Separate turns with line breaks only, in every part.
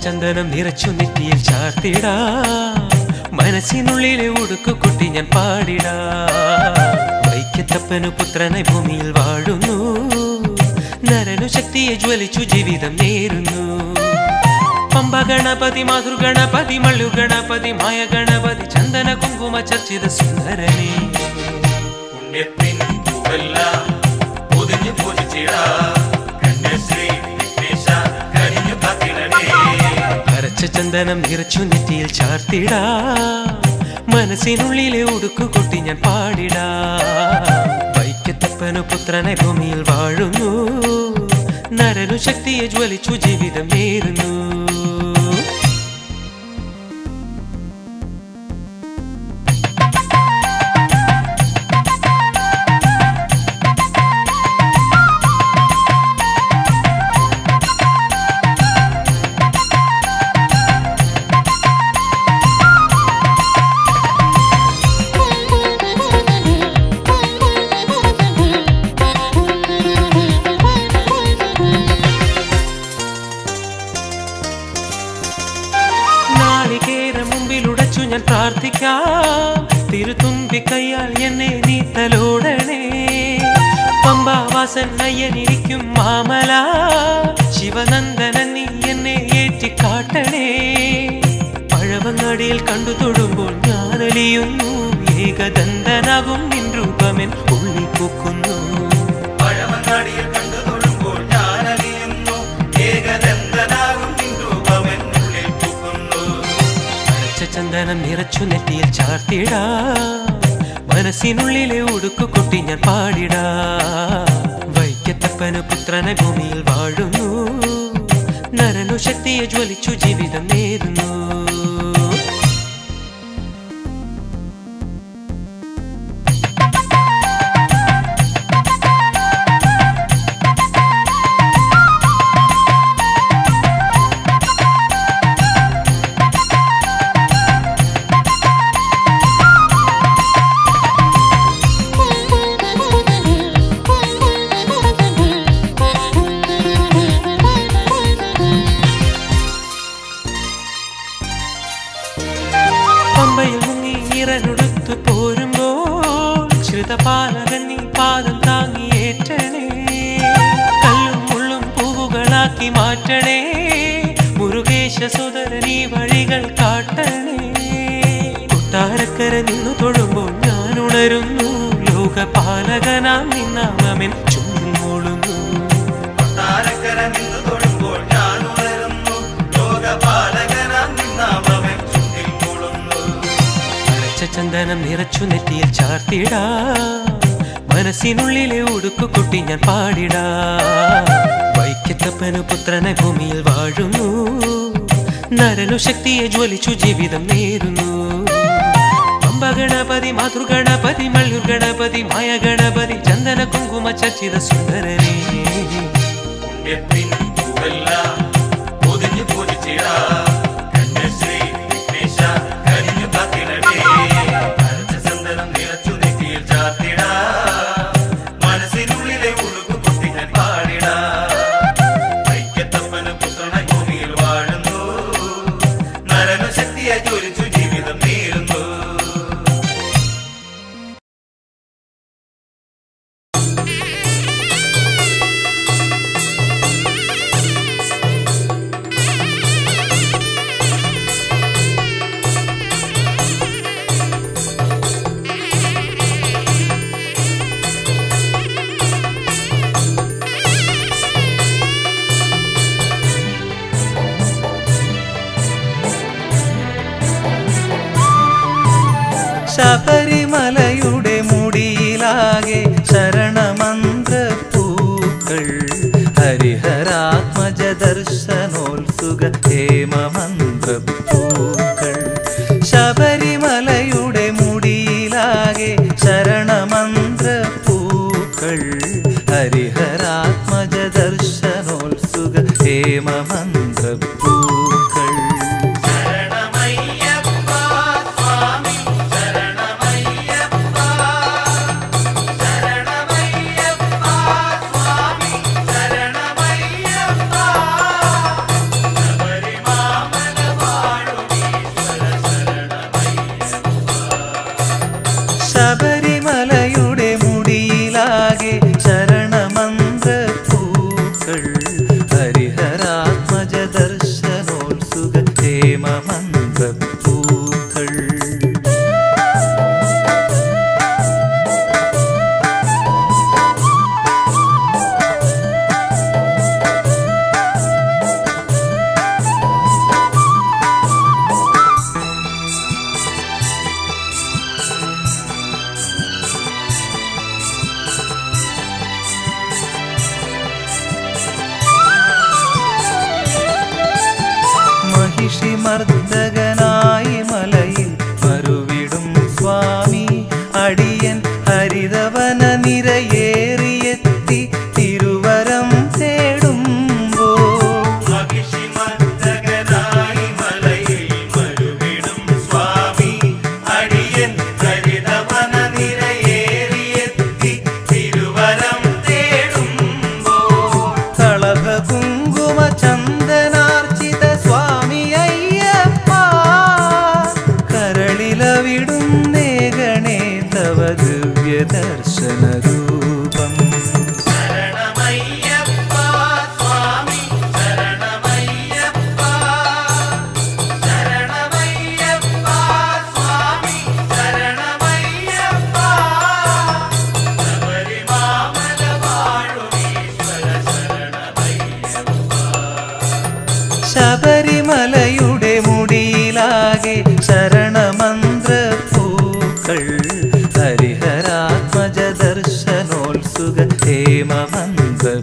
ചന്ദനം നിറച്ചു നെറ്റിയിൽ ചാർത്തിടാ മനസ്സിനുള്ളിലെ ഉടുക്കുകുട്ടി ഞാൻ പാടിടാ വൈക്കത്തപ്പനു പുത്രനായി ഭൂമിയിൽ വാഴുന്നു നരനു ശക്തിയെ ജ്വലിച്ചു ജീവിതം നേരുന്നു പമ്പ ഗണപതി മാതൃഗണപതി മള്ളു ഗണപതി മായ ഗണപതി ചന്ദന കുങ്കുമ ചർച്ചിത സുന്ദരനേ പുണ്യത്തിൻ പൂവെല്ലാം പൊതിഞ്ഞു പൂജിച്ചിടാ ചന്ദനം നിറച്ചു നെറ്റിയിൽ ചാർത്തിടാ മനസ്സിനുള്ളിലെ ഉടുക്കുകുട്ടി ഞാൻ പാടിടാ വൈക്കത്തപ്പനു പുത്രനായി ഭൂമിയിൽ വാഴുന്നു നരനു ശക്തിയെ ജ്വലിച്ചു ജീവിതം നേരുന്നു ഞാൻ പ്രാർത്ഥിക്കാം തിരുത്തുമ്പി കയ്യാൽ എന്നെ നീ തലോടണേ പമ്പാവാസൻ അയ്യനിരിക്കും മാമല ശിവനന്ദനൻ നീ എന്നെ ഏറ്റിക്കാട്ടണേ പഴവങ്ങാടിയിൽ കണ്ടു തൊടുമ്പോൾ ഞാനലിയുന്നു ഏകദന്തനാകും നിൻ രൂപമെൻ ഉള്ളിൽ പൂക്കുന്നു പഴവങ്ങാടിയിൽ കണ്ടു തൊടുമ്പോൾ ഞാനലിയുന്നു ഏകദന്തനാകും നിൻ രൂപമെൻ ഉള്ളിൽ പൂക്കുന്നു ചന്ദനം നിറച്ചു നെറ്റിയിൽ ചാർത്തിടാ മനസ്സിനുള്ളിലെ ഉടുക്കുകുട്ടി ഞാൻ പാടിടാ വൈക്കത്തപ്പനു പുത്രനായി ഭൂമിയിൽ വാഴുന്നു നരനു ശക്തിയെ ജ്വലിച്ചു ജീവിതം നേരുന്നു പമ്പയിൽ മുങ്ങി ഇറനുടുത്തു പോരുമ്പോൾ ശ്രുതപാലകൻ നീ പാദം താങ്ങിയേറ്റണേ കല്ലും മുള്ളും പൂവുകളാക്കി മാറ്റണേ മുരുകേശ സുതരനീ വഴികൾ കാട്ടണേ കൊട്ടാരക്കര നിന്നു തൊഴുമ്പോൾ ഞാൻ ഉണരുന്നു ലോകപാലകനാം നിന്നാമൻ ചുണ്ടും മൂളുന്നു കൊട്ടാരക്കര നിന്നു തൊഴുമ്പോൾ ഞാൻ ഉണരുന്നു ലോകപാലകനാം നിന്നാമൻ ചന്ദനം നിറച്ചു നെറ്റിയിൽ ചാർത്തിടാ മനസ്സിനുള്ളിലെ ഉടുക്കുകുട്ടി ഞാൻ പാടിടാ വൈക്കത്തപ്പനു പുത്രനായി ഭൂമിയിൽ വാഴുന്നു നരനു ശക്തിയെ ജ്വലിച്ചു ജീവിതം നേരുന്നു പമ്പ ഗണപതി മാതൃഗണപതി മള്ളു ഗണപതി മായ ഗണപതി ചന്ദന കുങ്കുമ ചർച്ചിത സുന്ദരനേ പുണ്യത്തിൻ പൂവെല്ലാം പൊതിഞ്ഞു പൂജിച്ചിടാ
ശബരിമലയുടെ മുടിയിലാകെ ശരണമന്ത്ര പൂക്കൾ ഹരിഹരാത്മജ ദർശനം ദർശനോത്സുക ഹേമമന്ത്രപ്പൂക്കൾ ശബരിമലയുടെ മുടിയിലാകെ ശരണമന്ത്രപ്പൂക്കൾ ഹരിഹരാത്മജ ദർശനോത്സുക ഹേമമന്ത്രപ്പൂക്കൾ ശബരിമലയുടെ മുടിയിലാകെ ശരണമന്ത്രപ്പൂക്കൾ ഹരിഹരാത്മജ ദർശനോത്സുക ഹേമമന്ത്രപ്പൂക്കൾ മഹിഷിമർദ്ദകനായി മലയിൽ മരുവിടും സ്വാമി അടിയൻ ഹരിതവന നിരയേറിയെത്തി തിരുവരം തേടുമ്പോ
മഹിഷിമർദ്ദകനായി മലയിൽ മരുവിടും സ്വാമി അടിയൻ ഹരിതവന നിരയേറിയെത്തി തിരുവരം തേടുമ്പോ
കളഭ കുങ്കുമ ചന്ദനാർച്ചിത സ്വാമി അയ്യപ്പ കരളിലവിടുന്നേ ഗണേ തവ ദിവ്യ ദർശന രൂപം
ശരണമയ്യപ്പ സ്വാമി ശരണമയ്യപ്പ ശരണമയ്യപ്പ സ്വാമി ശരണമയ്യപ്പ ശബരിമാമല വാഴുമീശ്വര ശരണമയ്യപ്പ
ശബരിമലയുടെ മുടിയിലാകെ ശരണമന്ത്രപ്പൂക്കൾ ഹരിഹരാത്മജ ദർശനോത്സുക ഹേമമന്ത്രപ്പൂക്കൾ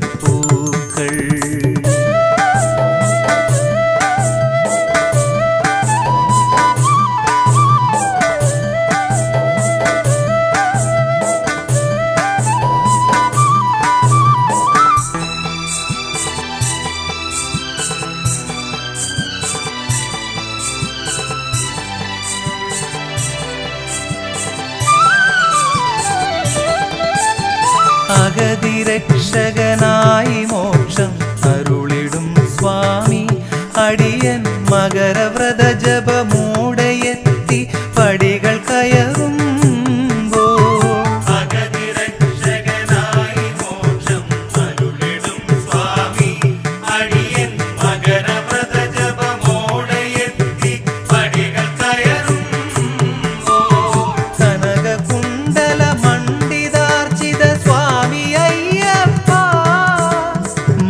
അഗതിരക്ഷകനായി മോക്ഷം അരുളിടും സ്വാമി അടിയൻ മകരവ്രത ജപമൂടയെത്തി പടികൾ കയറുമ്പോ
അഗതിരക്ഷകനായി മോക്ഷം അരുളിടും സ്വാമി അടിയൻ മകരവ്രത ജപമോടയെത്തി പടികൾ കയറുമ്പോ
കനകകുണ്ടല മണ്ഡിതാർച്ചിത സ്വാമി അയ്യപ്പ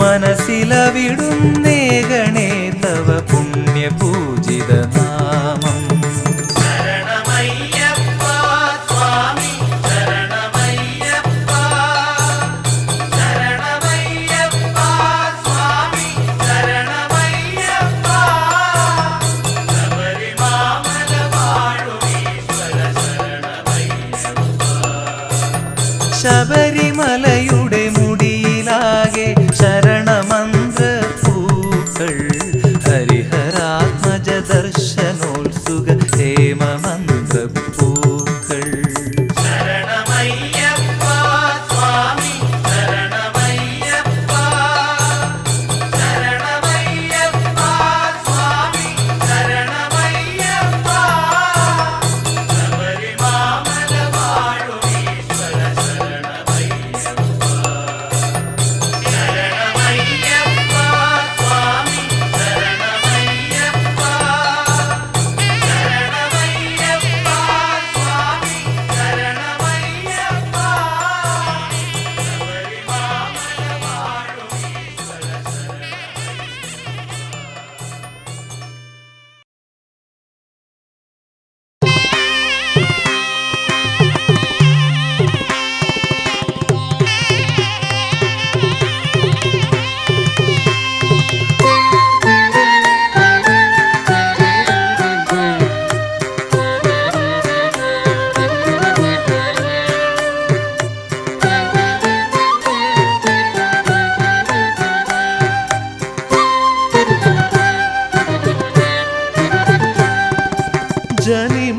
മനസ്സിലവിടുന്നേ ഗണേ തവ പുണ്യപൂജിത നാമം
ശരണമയ്യപ്പ സ്വാമി ശരണമയ്യപ്പ ശരണമയ്യപ്പ സ്വാമി ശരണമയ്യപ്പ ശബരിമാമല വാഴുമീശ്വര ശരണമയ്യപ്പ
ശബരിമലയുടെ മുടിയിലാകെ ശരണമന്ത്രപ്പൂക്കൾ ഹരിഹരാത്മജ ദർശനോത്സുക ഹേമമന്ത്രപ്പൂക്കൾ
ശരണമയ്യപ്പ സ്വാമി ശരണമയ്യപ്പ ശരണമയ്യപ്പ സ്വാമി ശരണമയ്യപ്പ ശബരിമാമല വാഴുമീശ്വര ശരണമയ്യപ്പ ശരണമയ്യപ്പ സ്വാമി ശരണമയ്യപ്പ ശരണമയ്യപ്പ സ്വാമി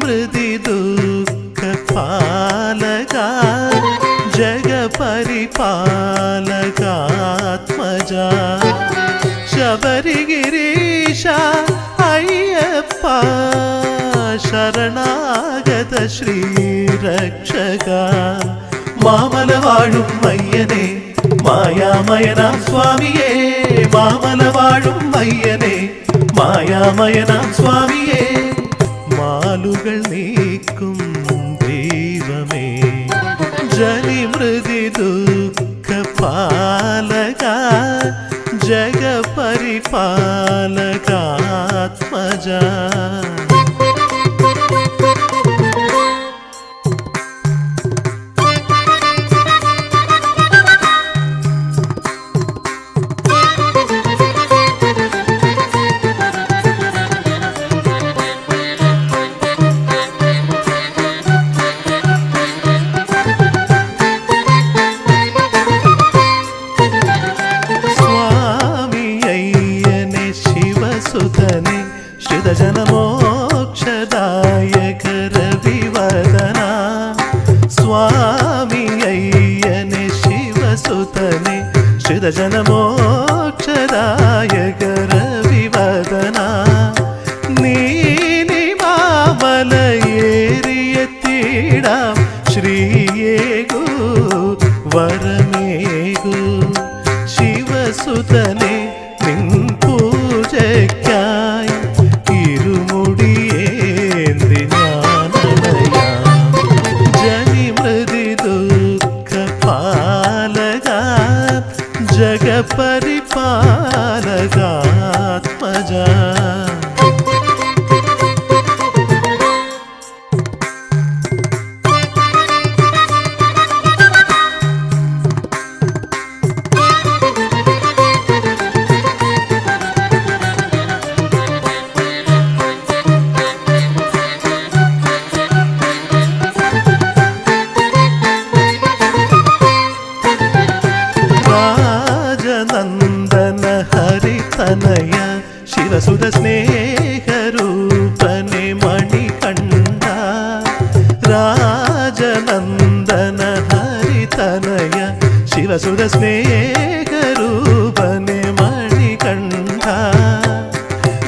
ജനിമൃതി ദുഃഖപാലക ജഗപരിപാലകാത്മജ ശബരിഗിരീശ അയ്യപ്പ ശരണാഗത ശ്രീരക്ഷക മാമലവാഴും മയ്യനെ മായാമയനാം സ്വാമിയേ മാമലവാഴും മയ്യനെ മായാമയനാം സ്വാമിയേ മാലുകൾ നീക്കും ദൈവമേ ജനിമൃതി ദുഃഖപാലക ജഗപരിപാലകാത്മജ സുതനെ ശ്രിതജനമോക്ഷദായക രവിവദന സ്വാമി അയ്യനെ ശിവസുതനെ ശ്രിതജനമോക്ഷദായക രവിവദന നീലിമാമലയേറിയെത്തിടാം ശ്രീയേകു വരമേകു ശിവസുതനെ പൂജയ്ക്കായി ഇരുമുടിയേന്തി ഞാനണയാം ജനിമൃതി ദുഃഖപാലക ജഗപരിപാലകാത്മജ നന്ദന ഹരിതനയ ശിവസുത സ്നേഹരൂപനെ മണികണ്ഠ രാജനന്ദന ഹരിതനയ ശിവസുത സ്നേഹരൂപനെ മണികണ്ഠ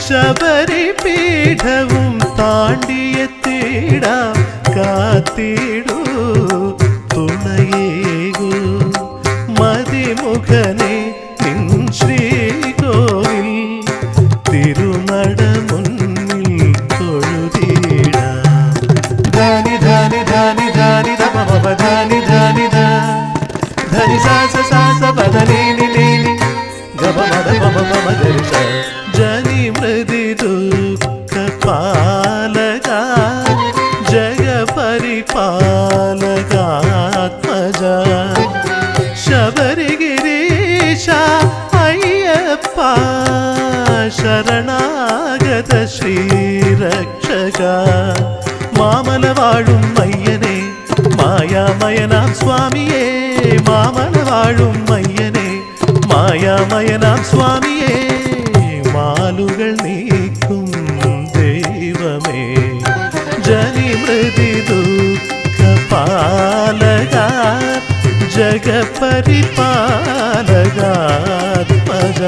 ശബരിപീഠവും താണ്ടിയെത്തിടാം കാത്തിടൂ തുണയേകൂ മതിമുഖനെ നിൻ ശ്രീകോവിൽ തിരുനട മുന്നിൽ തൊഴുതിടാം ധാനി ധാനി ധാനി ധാനി ധമമ ധാനി ധാനി ധനി സാസ സാസ പദനീനി നീനി ഗമമദ മമ മമ ധരിസ ജനിമൃതി ദുഃഖപാലക ജഗപരിപാലകാത്മജ ശബരിഗിരീശ അയ്യപ്പ ശരണാഗത ശ്രീരക്ഷക മാമലവാഴും മയ്യനെ മായാമയനാം സ്വാമിയേ മാമലവാഴും മയ്യനെ മായാമയനാം സ്വാമിയേ മാലുകൾ നീക്കും ദൈവമേ ജനിമൃതി ദുഃഖപാലക ജഗപരിപാലകാത്മജ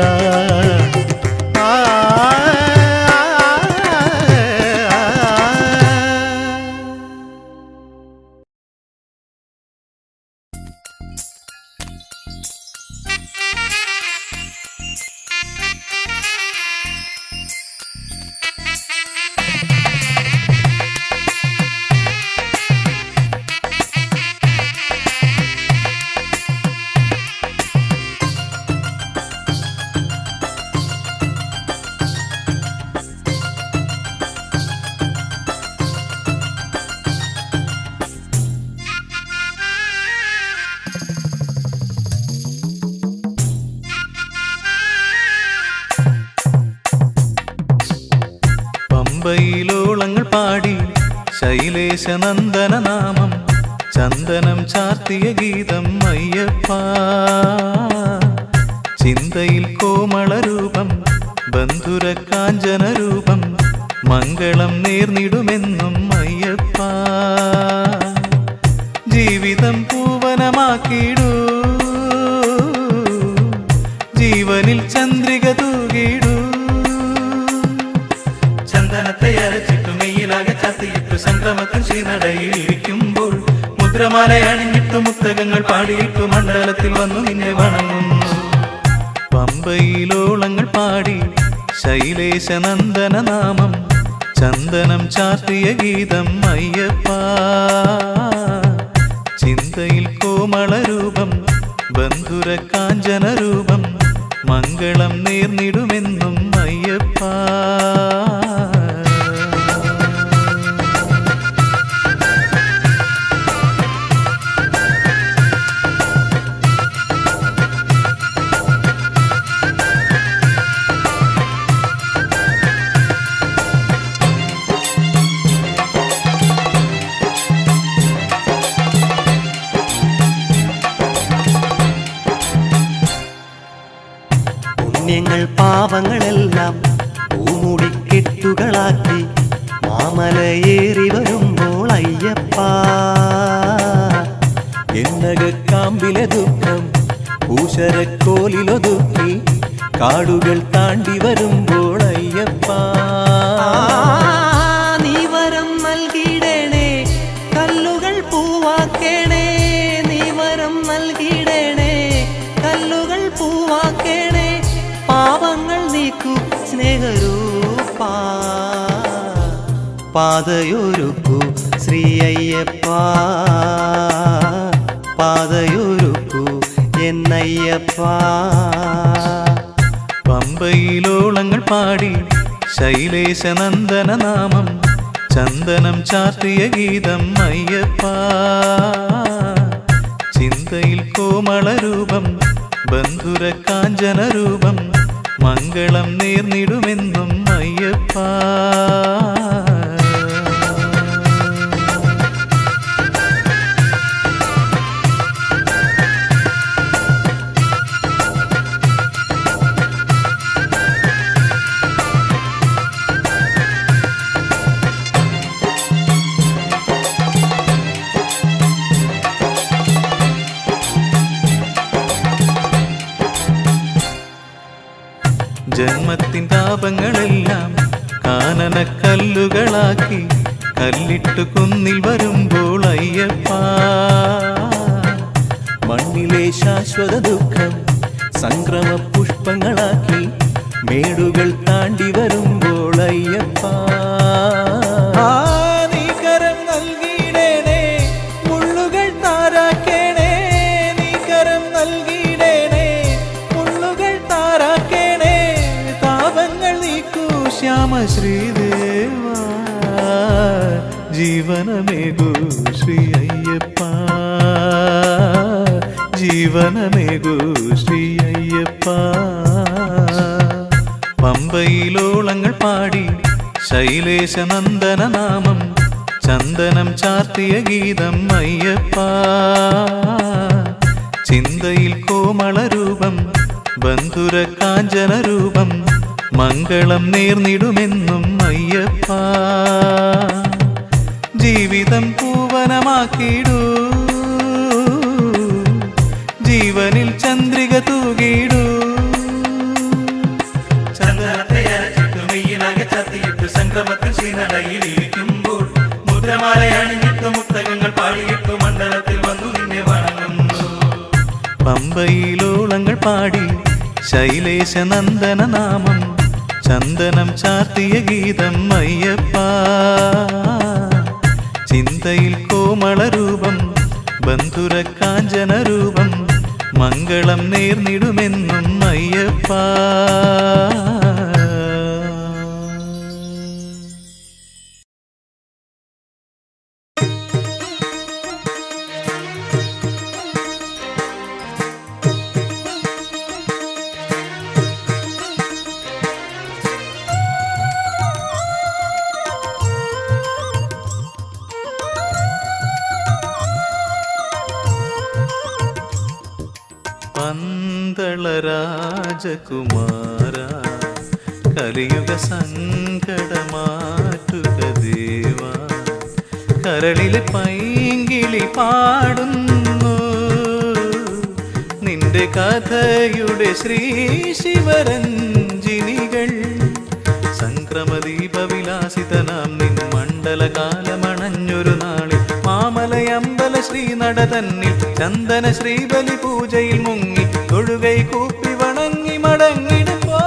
പമ്പയിലോളങ്ങൾ പാടി ശൈലേശനന്ദന നാമം ചന്ദനം ചാർത്തിയ ഗീതം അയ്യപ്പ ചിന്തയിൽ കോമളരൂപം ബന്ധുര കാഞ്ചന രൂപം മംഗളം നേർന്നിടുമെന്നും അയ്യപ്പ. ജീവിതം പൂവനമാക്കിയിടൂ, ജീവനിൽ ചന്ദ്രിക തൂകിടൂ. ചന്ദനത്തെ അരച്ചിട്ടു മെയ്യിലാകെ ചാത്തിയിട്ടു സംക്രമത്തിൽ ശ്രീനടയിൽ ഇരിക്കുമ്പോൾ മുദ്രമാല അണിഞ്ഞിട്ടു മുത്തകങ്ങൾ പാടിയിട്ടു മണ്ഡലത്തിൽ വന്നു നിന്നെ വണങ്ങുന്നു. പമ്പയിലോളങ്ങൾ പാടി ശൈലേശ നന്ദന നാമം ചന്ദനം ചാർത്തിയ ഗീതം അയ്യപ്പ. ചിന്തയിൽ കോമള രൂപം ബന്ധുര കാഞ്ചന രൂപം മംഗളം നേർന്നിടുമെന്നും അയ്യപ്പ.
പുണ്യങ്ങൾ പാപങ്ങളെല്ലാം പൂമുടിക്കെട്ടുകളാക്കി മാമലയേറി വരുമ്പോൾ അയ്യപ്പ.
എന്നകക്കാമ്പിലെ ദുഃഖം പൂശരക്കോലിലൊതുക്കി കാടുകൾ താണ്ടി വരുമ്പോൾ അയ്യപ്പ.
നീ വരം നൽകിയിടണേ കല്ലുകൾ പൂവാക്കേണേ, നീ വരം നൽകിയിടണേ കല്ലുകൾ പൂവാക്കേണേ. പാപങ്ങൾ നീക്കൂ സ്നേഹരൂപാ, പാതയൊരുക്കൂ ശ്രീ അയ്യപ്പ, പാതയൊരുക്കൂ എന്നയ്യപ്പ.
പമ്പയിലോളങ്ങൾ പാടി ശൈലേശ നന്ദന നാമം ചന്ദനം ചാർത്തിയ ഗീതം അയ്യപ്പ. ചിന്തയിൽ കോമള രൂപം ബന്ധുര കാഞ്ചന രൂപം മംഗളം നേർന്നിടുമെന്നും അയ്യപ്പ. ജന്മത്തിൻ താപങ്ങളെല്ലാം കാനനക്കല്ലുകളാക്കി കല്ലിട്ടു കുന്നിൽ വരുമ്പോൾ അയ്യപ്പ. മണ്ണിലെ ശാശ്വത ദുഃഖം സംക്രമ പുഷ്പങ്ങളാക്കി മേടുകൾ താണ്ടി വരുമ്പോൾ അയ്യപ്പ. നീ കരം നൽകിയിടേണേ മുള്ളുകൾ താരാക്കേണേ, നീ കരം നൽകിയിടേണേ മുള്ളുകൾ താരാക്കേണേ. താപങ്ങൾ നീക്കൂ ശ്യാമ ശ്രീദേവ, ജീവനമേകൂ ശ്രീ അയ്യപ്പ, ജീവനമേകൂ ശ്രീ അയ്യപ്പ. പമ്പയിലോളങ്ങൾ പാടി ശൈലേശ നന്ദന നാമം ചന്ദനം ചാർത്തിയ ഗീതം അയ്യപ്പ. ചിന്തയിൽ കോമള രൂപം ബന്ധുര കാഞ്ചന രൂപം മംഗളം നേർന്നിടുമെന്നും അയ്യപ്പ. ജീവിതം പൂവനമാക്കിയിടൂ, ജീവനിൽ ചന്ദ്രിക തൂകിടൂ. ചന്ദനത്തെ അരച്ചിട്ടു മെയ്യിലാകെ ചത്തിയിട്ടു സംക്രമത്തിൽ ശ്രീനടയിൽ ഇരിക്കുമ്പോൾ മുദ്രമാല അണിഞ്ഞിട്ടു മുത്തകങ്ങൾ പാടിയിട്ടു മണ്ഡലത്തിൽ വന്നു നിന്നെ വണങ്ങുന്നു. പമ്പയിലോളങ്ങൾ പാടി ശൈലേശ നന്ദന നാമം ചന്ദനം ചാർത്തിയ ഗീതം അയ്യപ്പ. ചിന്തയിൽ കോമള രൂപം ബന്ധുര കാഞ്ചന രൂപം മംഗളം നേർന്നിടുമെന്നും അയ്യപ്പ. പന്തള രാജകുമാര കലിയുഗ സങ്കടമാറ്റുക ദേവാ. കരളിലെ പൈങ്കിളി പാടുന്നു നിന്റെ കഥയുടെ ശ്രീ ശിവരഞ്ജിനികൾ. സംക്രമദീപവിലാസിതനാം നിൻ മണ്ഡലകാലമണഞ്ഞൊരു നാളിൽ മാമലയമ്പല ശ്രീനട തന്നിൽ ചന്ദന ശ്രീബലി പൂജയിൽ മുങ്ങി തൊഴുകൈ കൂപ്പി വണങ്ങി മടങ്ങിടുമ്പോൾ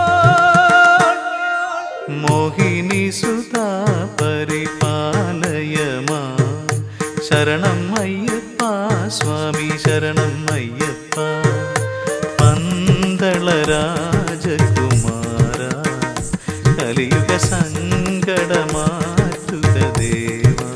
മോഹിനി സുതാ പരിപാലയമാ. ശരണം അയ്യപ്പ സ്വാമി ശരണം അയ്യപ്പ. പന്തള രാജകുമാര കലിയുഗ സങ്കടമാറ്റുക ദേവാ.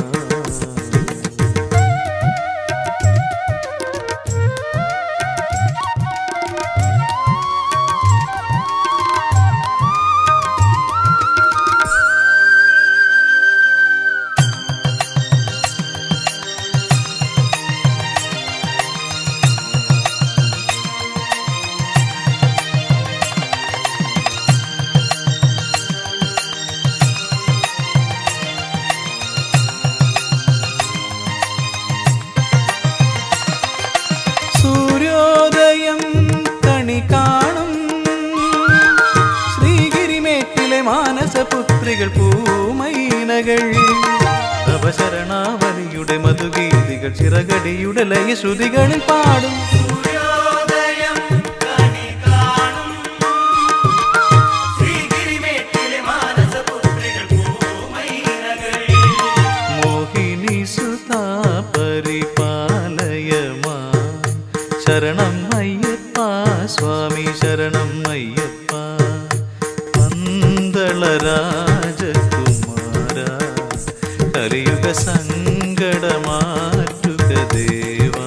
സൂര്യോദയം കണി കാണും ശ്രീഗിരിമേട്ടിലെ മാനസപുത്രികൾ പൂമൈനകൾ. തവശരണാവലിയുടെ മധുഗീതികൾ ചിറകടിയുടെ ലയശ്രുതികളിൽ പാടും.
സൂര്യോദയം കണി കാണും ശ്രീഗിരിമേട്ടിലെ മാനസപുത്രികൾ പൂമൈനകൾ.
മോഹിനി സുതാ പരിപാലയമാ. ശരണം അയ്യപ്പ സ്വാമി ശരണം അയ്യപ്പ. പന്തള രാജകുമാര കലിയുഗ സങ്കടമാറ്റുക ദേവാ.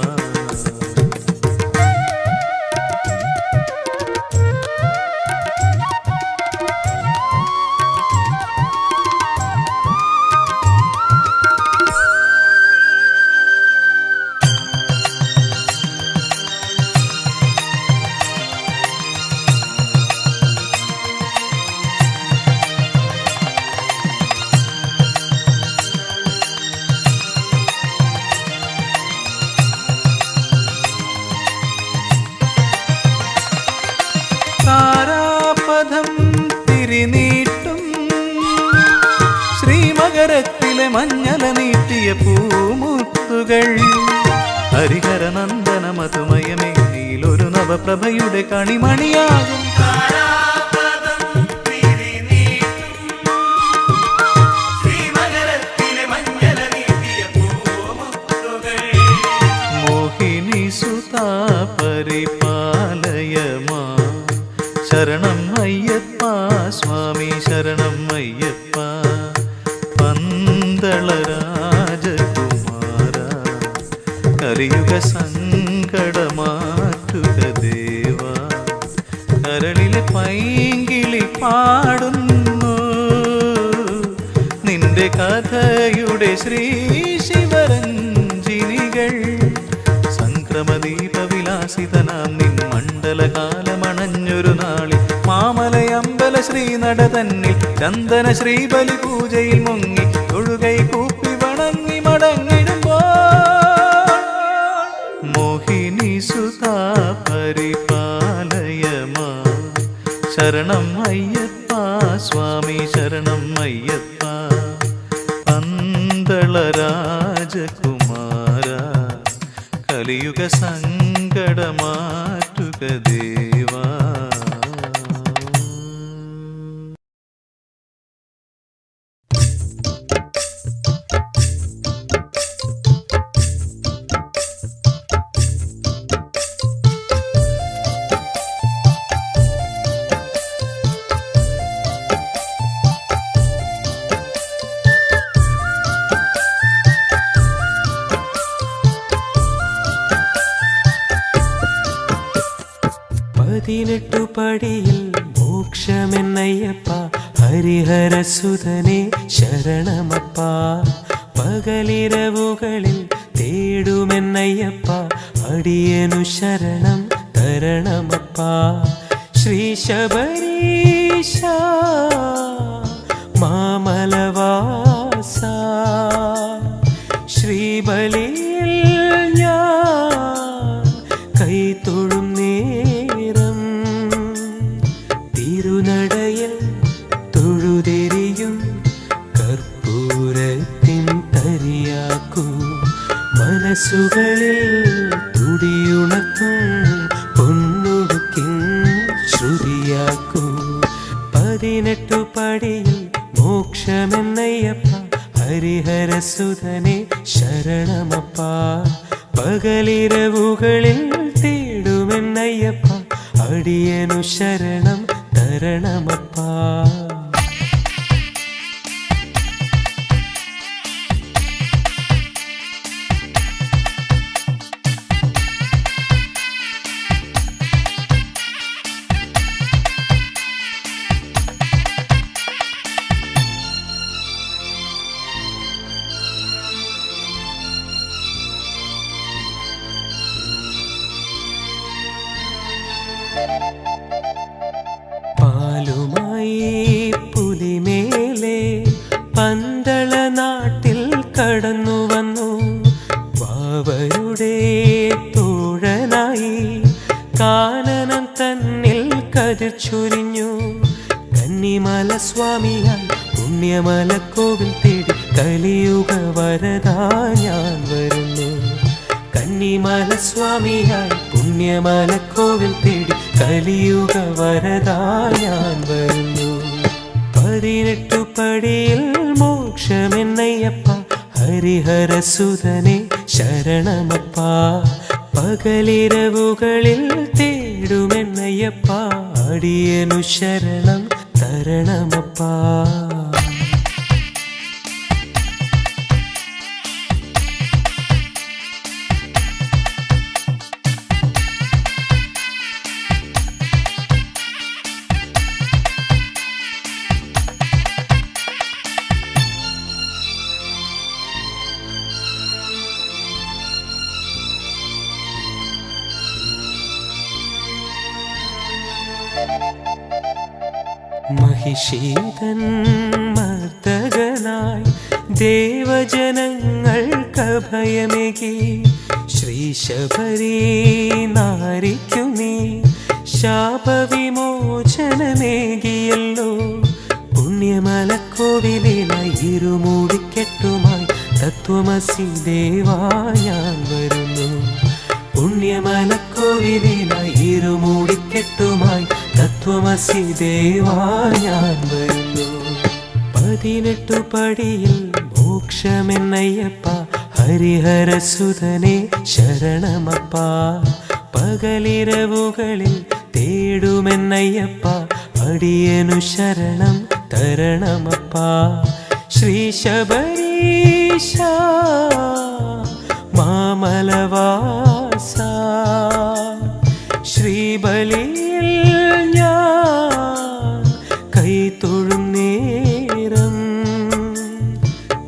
താരാപഥം തിരിനീട്ടും ശ്രീമകരത്തിലെ മഞ്ഞല നീട്ടിയ പൂമുത്തുകൾ. ഹരിഹരനന്ദന മധുമയമേ നീലൊരു നവപ്രഭയുടെ കണിമണിയാകും.
താരാപഥം തിരിനീട്ടും ശ്രീമകരത്തിലെ മഞ്ഞല നീട്ടിയ പൂമുത്തുകൾ.
മോഹിനി സുതാ പരിപാലയമാ. ശരണം അയ്യപ്പ സ്വാമി ശരണം അയ്യപ്പ. പന്തള രാജകുമാര കലിയുഗ സങ്കടമാറ്റുക ദേവാ. കരളിലെ പൈങ്കിളി പാടുന്നു നിന്റെ കഥയുടെ ശ്രീ ശിവരഞ്ജിനികൾ. സംക്രമദീപവിലാസിതനാം നിൻ മണ്ഡലകാലമണഞ്ഞൊരു നാളിൽ മാമലയമ്പല ശ്രീനട തന്നിൽ ചന്ദന ശ്രീബലി പൂജയിൽ മുങ്ങി തൊഴുകൈ കൂപ്പി വണങ്ങി മടങ്ങിടുമ്പോൾ മോഹിനി സുതാ പരിപാലയമാ. ശരണം അയ്യപ്പ സ്വാമി ശരണം അയ്യപ്പ. പന്തള രാജകുമാര കലിയുഗ സങ്കടമാറ്റുക ദേവാ.
പതിനെട്ടു പടിയിൽ മോക്ഷമെന്നയ്യപ്പ ഹരിഹരസുതനെ ശരണമപ്പ. പകലിരവുകളിൽ തേടുമെന്നയ്യപ്പ അടിയനു ശരണം തരണമപ്പ. ശ്രീ ശബരീശ മനസ്സുകളിൽ തുടിയുണർത്തും പൊന്നുടുക്കിൻ ശ്രുതിയാക്കൂ 18 പടിയിൽ മോക്ഷമെന്നയ്യപ്പ ഹരിഹരസുതനെ ശരണമപ്പ പകലിരവുകളിൽ തേടുമെന്നയ്യപ്പ അടിയനു ശരണം തരണമപ്പ പാലുമായി പുലിമേലെ പന്തള നാട്ടിൽ കടന്നു വന്നു വാവരുടെ തോഴനായി കാനനം തന്നിൽ കതിർ ചൊരിഞ്ഞു കന്നിമല സ്വാമിയാൽ പുണ്യമല കോവിൽ തേടി കലിയുഗ വരദാ ഞാൻ വരുന്നു കന്നിമല സ്വാമിയായി പുണ്യമല കോവിൽ തേടി കലിയുഗ വരദാ ഞാൻ വരുന്നു 18 പടിയിൽ മോക്ഷമെന്നയ്യപ്പ ഹരിഹരസുതനെ ശരണമപ്പ പകലിരവുകളിൽ തേടുമെന്നയ്യപ്പ അടിയനു ശരണം തരണമപ്പ മഹിഷീതൻ മർദ്ദകനായി ദേവജനങ്ങൾക്കഭയമേകി ശ്രീശബരി നാരിക്കു നീ ശാപവിമോചനമേകിയല്ലോ പുണ്യമലക്കോവിലിനായി ഇരുമൂടിക്കെട്ടുമായി തത്വമസി ദേവാ ഞാൻ വരുന്നു പുണ്യമലക്കോവിലിനായി ഇരുമൂടിക്കെട്ടുമായി തത്വമസി ദേവാ ഞാൻ വരുന്നു 18 പടിയിൽ മോക്ഷമെന്നയ്യപ്പ ഹരിഹരസുതനെ ശരണമപ്പ പകലിരവുകളിൽ തേടുമെന്നയ്യപ്പ അടിയനു ശരണം തരണമപ്പ ശ്രീ ശബരീശ മാമലവാസ ശ്രീബലിയിൽ ഞാൻ കൈതൊഴും നേരം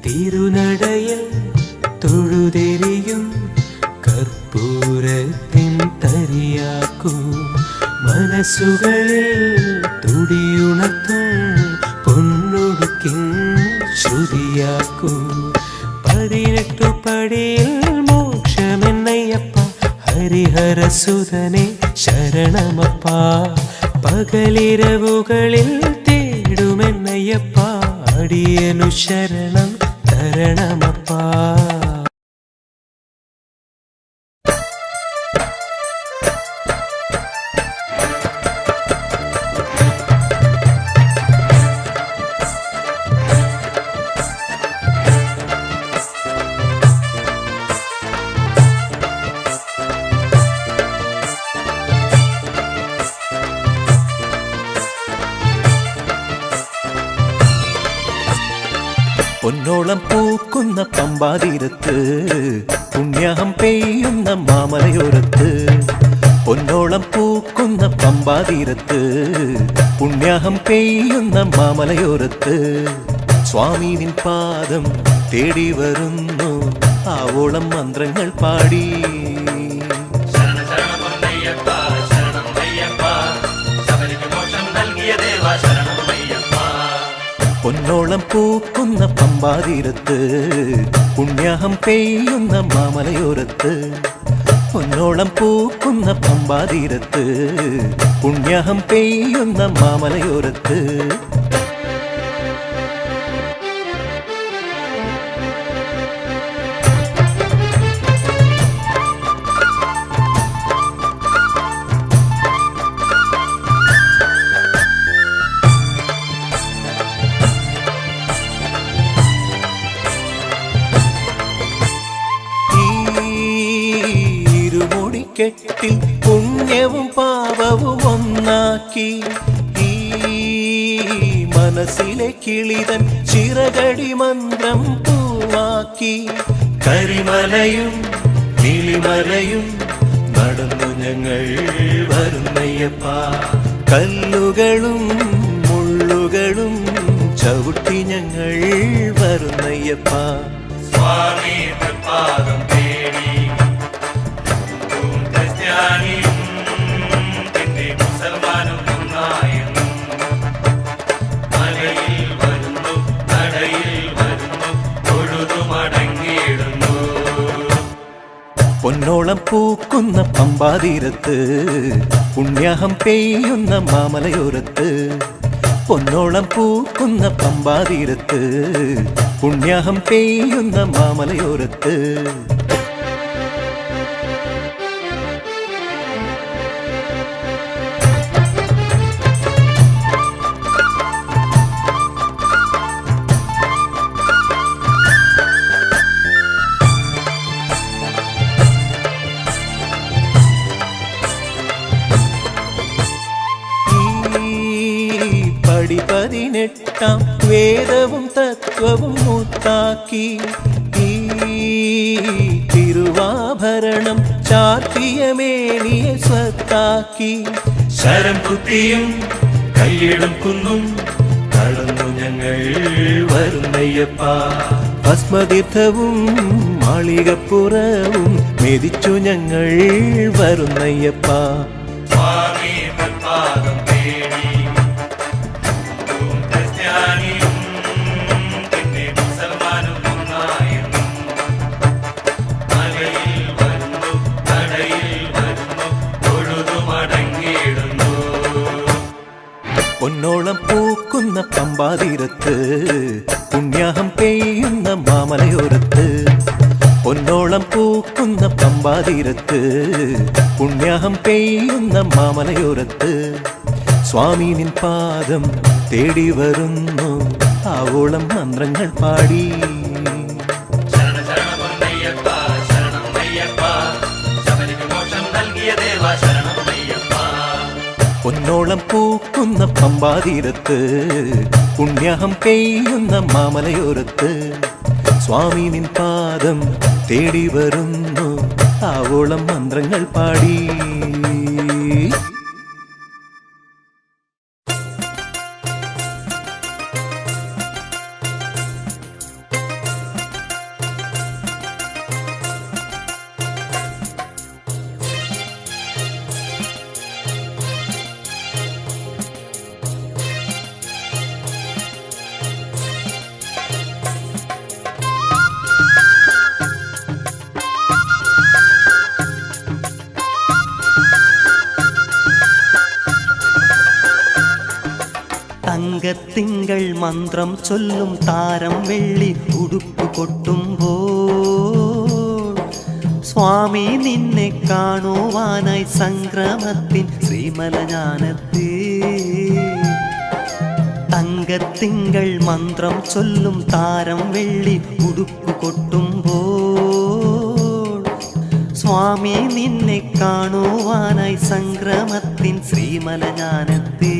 തിരുനടയിൽ തൊഴുതെരിയും കർപ്പൂരത്തിൻ തരിയാക്കൂ മനസ്സുകളിൽ തുടിയുണർത്തും പൊന്നുടുക്കിൻ ശ്രുതിയാക്കൂ 18 പടിയിൽ മോക്ഷമെന്നയ്യപ്പ ഹരിഹരസുതനെ ശരണമപ്പ പകലിരവുകളിൽ തേടുമെന്നയ്യപ്പ അടിയനു ശരണം തരണമപ്പ
പൊന്നോളം പൂക്കുന്ന പമ്പാതീരത്ത് പുണ്യാഹം പെയ്യുന്ന മാമലയോരത്ത് പൊന്നോളം പൂക്കുന്ന പമ്പാതീരത്ത് പുണ്യാഹം പെയ്യുന്ന മാമലയോരത്ത് സ്വാമി നിൻ പാദം തേടി വരുന്നു ആവോളം മന്ത്രങ്ങൾ പാടി
ശരണ ശരണമയ്യപ്പ ശരണം അയ്യപ്പ ശബരിക്ക് മോക്ഷം നൽകിയ ദേവ ശരണം അയ്യപ്പ
പൊന്നോളം പൂക്കുന്ന പമ്പാതീരത്ത് പുണ്യാഹം പെയ്യുന്ന മാമലയോരത്ത് പൊന്നോളം പൂക്കുന്ന പമ്പാതീരത്ത് പുണ്യാഹം പെയ്യുന്ന മാമലയോരത്ത് കെട്ടിൽ പുണ്യവും പാപവും ഒന്നാക്കി ഈ മനസ്സിലെ കിളിതൻ ചിറകടി മന്ത്രം പൂവാക്കി കരിമലയും കിളിമലയും നടന്നു ഞങ്ങൾ വരുന്നയ്യപ്പ കല്ലുകളും മുള്ളുകളും ചവിട്ടി ഞങ്ങൾ വരുന്നയ്യപ്പ
സ്വാമി തൃപ്പാദം തേടി ക്രിസ്ത്യാനിയും പിന്നെ മുസൽമാനും ഒന്നായിരുന്നു മലയിൽ വരുന്നു നടയിൽ വരുന്നു തൊഴുതു മടങ്ങിയിടുന്നു
പൊന്നോളം പൂക്കുന്ന പമ്പാതീരത്ത് പുണ്യാഹം പെയ്യുന്ന മാമലയോരത്ത് പൊന്നോളം പൂക്കുന്ന പമ്പാതീരത്ത് പുണ്യാഹം പെയ്യുന്ന മാമലയോരത്ത് പതിനെട്ടാം വേദവും തത്വവും മുത്താക്കി ഈ തിരുവാഭരണം ചാർത്തിയ മേനിയെ സ്വത്താക്കി ശരം കുത്തിയും കയ്യിടം കുന്നും കടന്നു ഞങ്ങൾ വരുന്നയ്യപ്പ ഭസ്മതീർത്ഥവും മാളികപ്പുറവും മെതിച്ചു ഞങ്ങൾ വരുന്നയ്യപ്പ
സ്വാമി തൃപ്പാദം തേടി ക്രിസ്ത്യാനിയും പിന്നെ മുസൽമാനും ഒന്നായിരുന്നു മലയിൽ വരുന്നു നടയിൽ വരുന്നു തൊഴുതു മടങ്ങിയിടുന്നു
പൊന്നോളം പൂക്കുന്ന പമ്പാതീരത്ത് പുണ്യാഹം പെയ്യുന്ന മാമലയോരത്ത് പൊന്നോളം പൂക്കുന്ന പമ്പാതീരത്ത് പുണ്യാഹം പെയ്യുന്ന മാമലയോരത്ത് സ്വാമി നിൻ പാദം തേടി വരുന്നു ആവോളം മന്ത്രങ്ങൾ പാടി
ശരണ ശരണമയ്യപ്പ ശരണം അയ്യപ്പ ശബരിക്ക് മോക്ഷം നൽകിയ ദേവ ശരണം അയ്യപ്പ
പൊന്നോളം പൂക്കുന്ന പമ്പാതീരത്ത് പുണ്യാഹം പെയ്യുന്ന മാമലയോരത്ത് സ്വാമി നിൻ പാദം തേടി വരുന്നു ആവോളം മന്ത്രങ്ങൾ പാടി
തങ്കത്തിങ്കൾ മന്ത്രം ചൊല്ലും താരം വെള്ളി ഉടുപ്പ് കൊട്ടുമ്പോൾ സ്വാമി നിന്നെ കാണുവാനായി സംക്രമത്തിൻ ശ്രീമലஞானത്തേ തങ്കത്തിങ്കൾ മന്ത്രം ചൊല്ലും താരം വെള്ളി ഉടുപ്പ് കൊട്ടുമ്പോൾ സ്വാമി നിന്നെ കാണുവാനായി സംക്രമത്തിൻ ശ്രീമലஞானത്തേ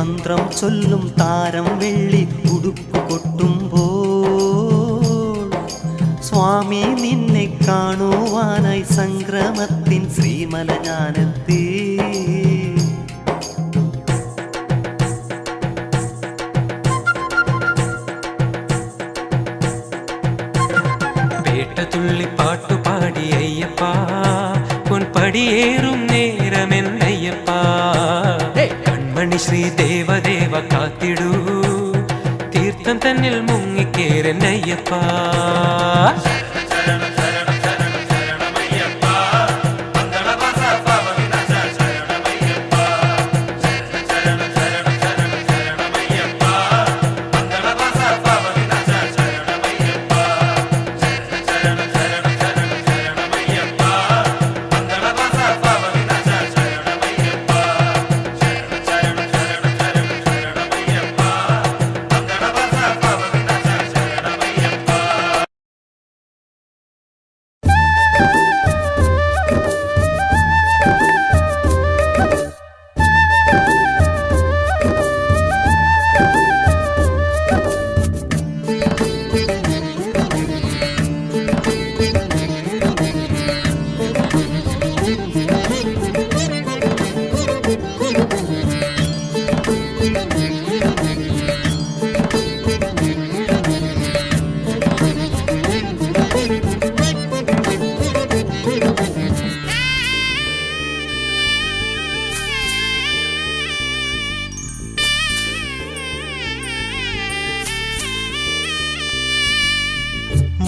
മന്ത്രം ചൊല്ലും താരം വെള്ളി ഉടുപ്പ് കൊട്ടുമ്പോൾ സ്വാമി നിന്നെ കാണുവാനായി സംക്രമത്തിൻ ശ്രീമല ഞാനെത്തി.
പേട്ടതുള്ളി പാട്ടുപാടി അയ്യപ്പ പൊൻപടിയേറും നേരമെന്നയ്യപ്പ കൺമണി ശ്രീ ദേവദേവ കാത്തിടൂ തീർത്ഥം തന്നിൽ മുങ്ങിക്കേരന്നയ്യപ്പ.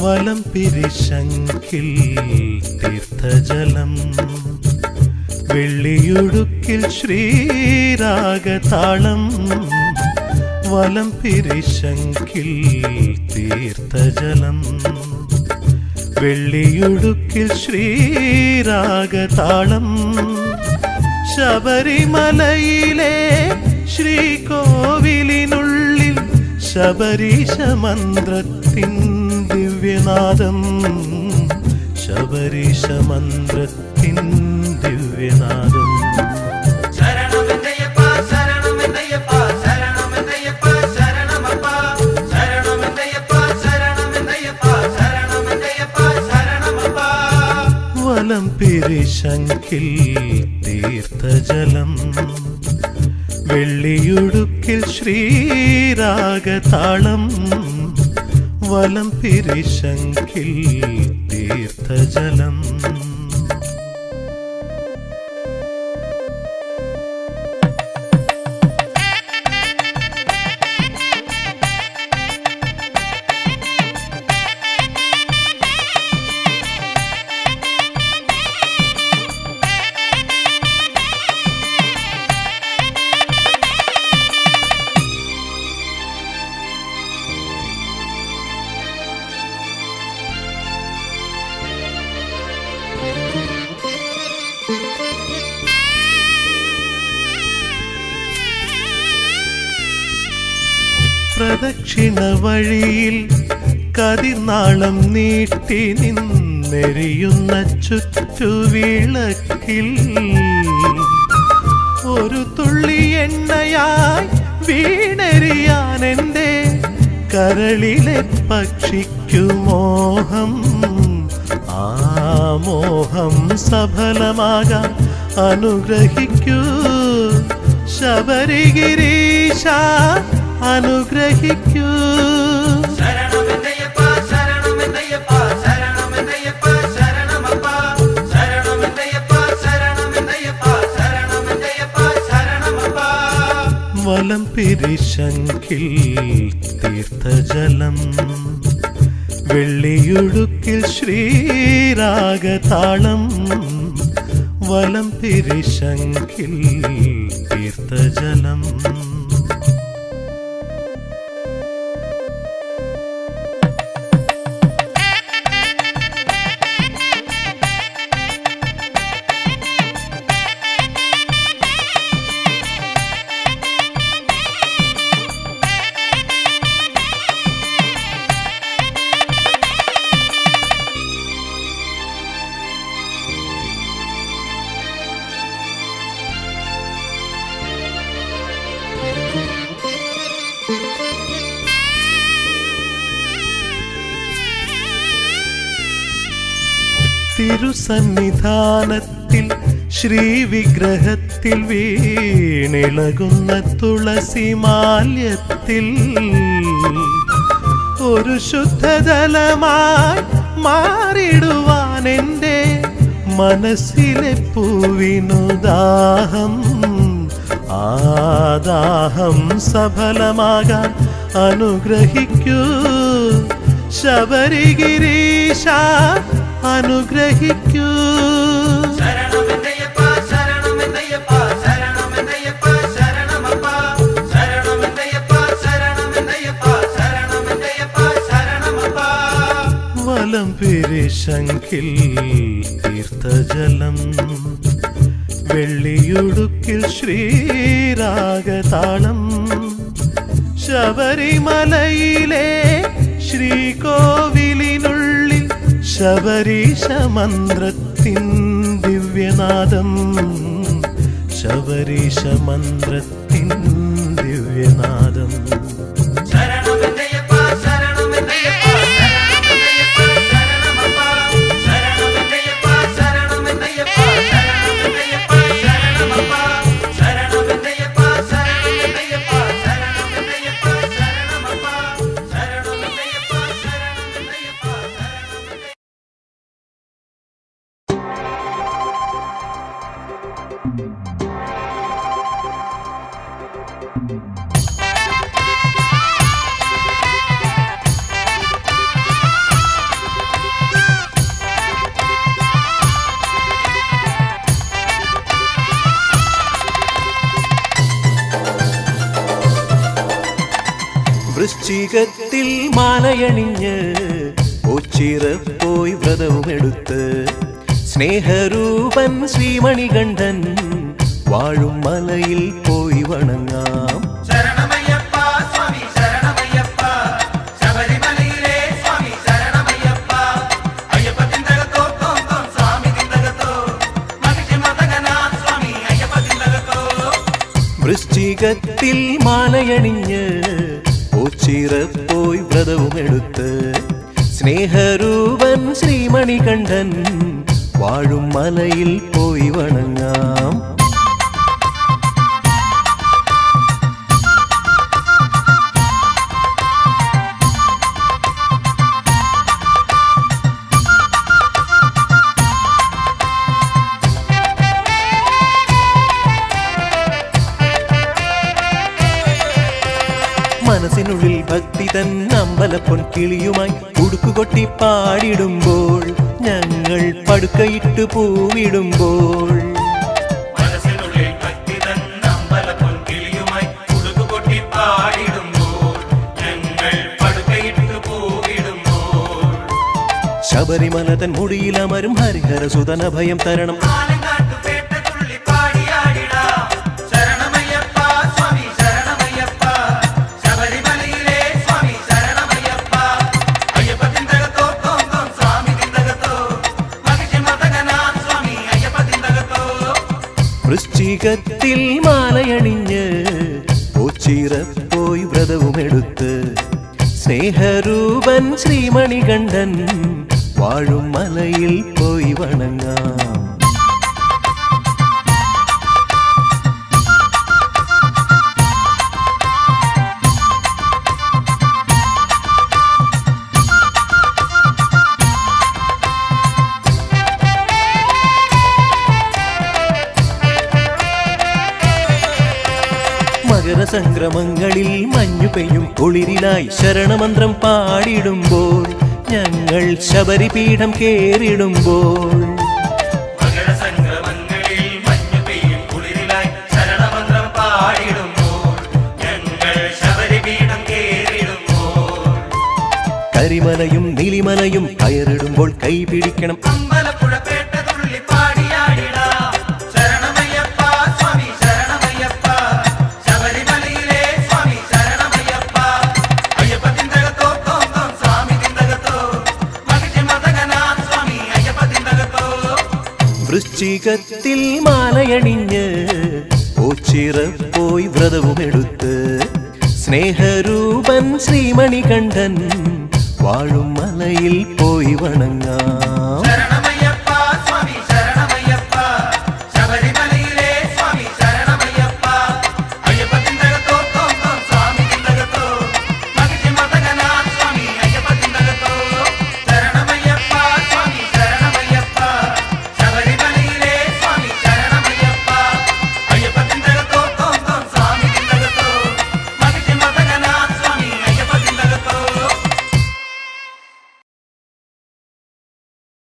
വലം പിരിശങ്കിൽ തീർത്ഥജലം വെള്ളിയുടുക്കിൽ ശ്രീരാഗതാളം. വലം പിരിശങ്കിൽ തീർത്ഥജലം വെള്ളിയുടുക്കിൽ ശ്രീരാഗതാളം. ശബരിമലയിലെ ശ്രീകോവിലിനുള്ളിൽ ശബരീശ മന്ത്രത്തിൻ ദിവ്യനാദം. ശബരീശ മന്ത്രത്തിൻ ദിവ്യനാദം. വലം പിരിശങ്കിൽ തീർത്ഥജലം വെള്ളിയുടുക്കിൽ ശ്രീരാഗതാളം. വലം പിരിശങ്കിൽ തീർത്ഥജലം. പ്രദക്ഷിണ വഴിയിൽ കതിർനാളം നീട്ടി നിന്നെരിയുന്ന ചുറ്റുവിളക്കിൽ ഒരു തുള്ളി എണ്ണയായി വീണരിയാൻ എൻ്റെ കരളിലെ പക്ഷിക്കു മോഹം. ആ മോഹം സഫലമാകാൻ അനുഗ്രഹിക്കൂ ശബരിഗിരീശ, അനുഗ്രഹിക്കൂ. വലം പിരിശങ്കിൽ തീർത്ഥജലം വെള്ളിയുടുക്കിൽ ശ്രീരാഗതാളം. വലം പിരിശങ്കിൽ തീർത്ഥജലം. തിരുസന്നിധാനത്തിൽ ശ്രീവിഗ്രഹത്തിൽ വീണിളകുന്ന തുളസിമാല്യത്തിൽ ഒരു ശുദ്ധജലമായി മാറിടുവാൻ എൻ്റെ മനസ്സിലെ പൂവിനു ദാഹം. ആ ദാഹം സഫലമാകാൻ അനുഗ്രഹിക്കൂ ശബരിഗിരീശ, അനുഗ്രഹിക്കൂ.
ശരണമെന്നയ്യപ്പ ശരണമെന്നയ്യപ്പ ശരണമെന്നയ്യപ്പ ശരണമപ്പ ശരണമെന്നയ്യപ്പ ശരണമെന്നയ്യപ്പ ശരണമെന്നയ്യപ്പ ശരണമപ്പ.
വലം പിരിശങ്കിൽ തീർത്ഥജലം, വെള്ളിയുടുക്കിൽ ശ്രീരാഗതാളം, ശബരിമലയിലെ ശ്രീകോവിലിനുള്ളിൽ ശബരീശ മന്ത്രത്തിൻ ദിവ്യനാദം, ശബരീശ മന്ത്രത്തിൻ ദിവ്യനാദം.
ശരണമെന്നയ്യപ്പ ശരണമെന്നയ്യപ്പ ശരണമെന്നയ്യപ്പ ശരണമപ്പ ശരണമെന്നയ്യപ്പ ശരണമെന്നയ്യപ്പ ശരണമെന്നയ്യപ്പ ശരണമപ്പ ശരണമെന്നയ്യപ്പ ശരണമെന്നയ്യപ്പ ശരണമെന്നയ്യപ്പ ശരണമപ്പ ശരണമെന്നയ്യപ്പ ശരണമെന്നയ്യപ്പ
വൃശ്ചികത്തിൽ മാലയണിഞ്ഞ് ഒച്ചിറപ്പോയി വ്രതവുമെടുത്ത് സ്നേഹരൂപൻ ശ്രീമണികണ്ഠൻ വാഴും മലയിൽ പോയി വണങ്ങാം.
ശരണമയ്യപ്പ സ്വാമി ശരണമയ്യപ്പ ശബരിമലയിലെ സ്വാമി ശരണമയ്യപ്പ അയ്യപ്പ തിന്തകത്തോ തോം തോം സ്വാമി തിന്തകത്തോ മഹിഷി മതകനാ സ്വാമി അയ്യപ്പ തിന്തകത്തോ.
വൃശ്ചികത്തിൽ മാലയണിഞ്ഞ് ഒച്ചിറപ്പോയി വ്രതവുമെടുത്ത് സ്നേഹരൂപൻ ശ്രീമണികണ്ഠൻ വാഴും മലയിൽ പോയി വണങ്ങാം. മനസ്സിനുള്ളിൽ ഭക്തി തൻ അമ്പലപ്പൊൻ കിളിയുമായി ഉടുക്കുകൊട്ടി പാടിടുമ്പോൾ ഞങ്ങൾ പടുക്കയിട്ട് പൂവിടുമ്പോൾ
മനസ്സിനുള്ളിൽ ഭക്തി തൻ അമ്പലപ്പൊൻ കിളിയുമായി ഉടുക്കുകൊട്ടി പാടിടുമ്പോൾ ഞങ്ങൾ പടുക്കയിട്ട് പൂവിടുമ്പോൾ
ശബരിമല തൻ മുടിയിലമരും ഹരിഹര സുതന ഭയം തരണം.
ആലങ്കാട്ടുപേട്ട തുള്ളി പാടിയാടിടാം. ശരണമയ്യപ്പ സ്വാമി ശരണമയ്യപ്പ ശബരിമലയിലെ സ്വാമി ശരണമയ്യപ്പ അയ്യപ്പ തിന്തകത്തോ തോം തോം സ്വാമി തിന്തകത്തോ മഹിഷി മതകനാ സ്വാമി അയ്യപ്പ തിന്തകത്തോ.
വൃശ്ചികത്തിൽ മാലയണിഞ്ഞ് ഒച്ചിറപ്പോയി വ്രതവുമെടുത്ത് സ്നേഹരൂപൻ ശ്രീമണികണ്ഠൻ വാഴും മലയിൽ പോയി വണങ്ങാം. മകരസംക്രമങ്ങളിൽ മഞ്ഞു പെയ്യും കുളിരിലായി ശരണമന്ത്രം പാടിടുമ്പോൾ ഞങ്ങൾ ശബരിപീഠം കേറിടുമ്പോൾ
മകരസംക്രമങ്ങളിൽ മഞ്ഞു പെയ്യും കുളിരിലായി ശരണമന്ത്രം പാടിടുമ്പോൾ ഞങ്ങൾ ശബരിപീഠം കേറിടുമ്പോൾ
കരിമലയും നീലിമലയും കയറിടുമ്പോൾ കൈ പിടിക്കണം.
അമ്പലപ്പുഴ പേട്ട തുള്ളി പാടിയാടിടാം. ശരണമയ്യപ്പ സ്വാമി ശരണമയ്യപ്പ ശബരിമലയിലെ സ്വാമി ശരണമയ്യപ്പ അയ്യപ്പ തിന്തകത്തോ തോം തോം സ്വാമി തിന്തകത്തോ മഹിഷി മതകനാ സ്വാമി അയ്യപ്പ തിന്തകത്തോ.
വൃശ്ചികത്തിൽ മാലയണിഞ്ഞ് ഒച്ചിറപ്പോയി വ്രതവുമെടുത്ത് സ്നേഹരൂപൻ ശ്രീമണികണ്ഠൻ വാഴും മലയിൽ പോയി വണങ്ങാം.